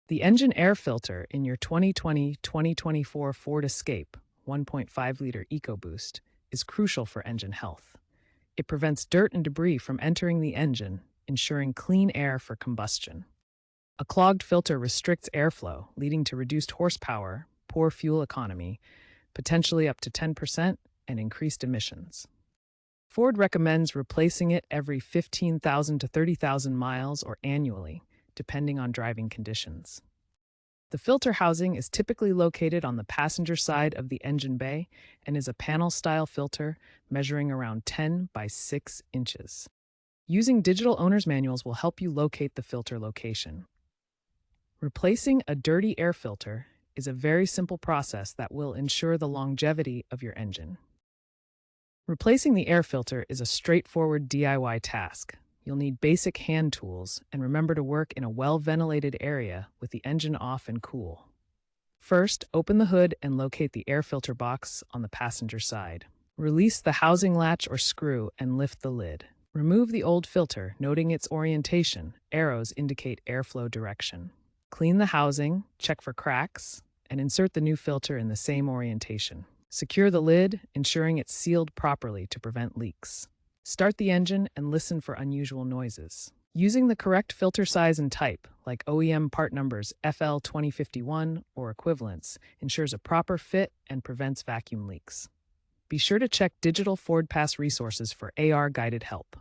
The engine air filter in your 2020-2024 Ford Escape 1.5-liter EcoBoost is crucial for engine health. It prevents dirt and debris from entering the engine, ensuring clean air for combustion. A clogged filter restricts airflow, leading to reduced horsepower, poor fuel economy, potentially up to 10%, and increased emissions. Ford recommends replacing it every 15,000 to 30,000 miles or annually, depending on driving conditions. The filter housing is typically located on the passenger side of the engine bay and is a panel-style filter measuring around 10 by 6 inches. Using digital owner's manuals will help you locate the filter location. Replacing a dirty air filter is a very simple process that will ensure the longevity of your engine. Replacing the air filter is a straightforward DIY task. You'll need basic hand tools and remember to work in a well-ventilated area with the engine off and cool. First, open the hood and locate the air filter box on the passenger side. Release the housing latch or screw and lift the lid. Remove the old filter, noting its orientation. Arrows indicate airflow direction. Clean the housing, check for cracks, and insert the new filter in the same orientation. Secure the lid, ensuring it's sealed properly to prevent leaks. Start the engine and listen for unusual noises. Using the correct filter size and type, like OEM part numbers FL2051 or equivalents, ensures a proper fit and prevents vacuum leaks. Be sure to check digital Ford Pass resources for AR guided help.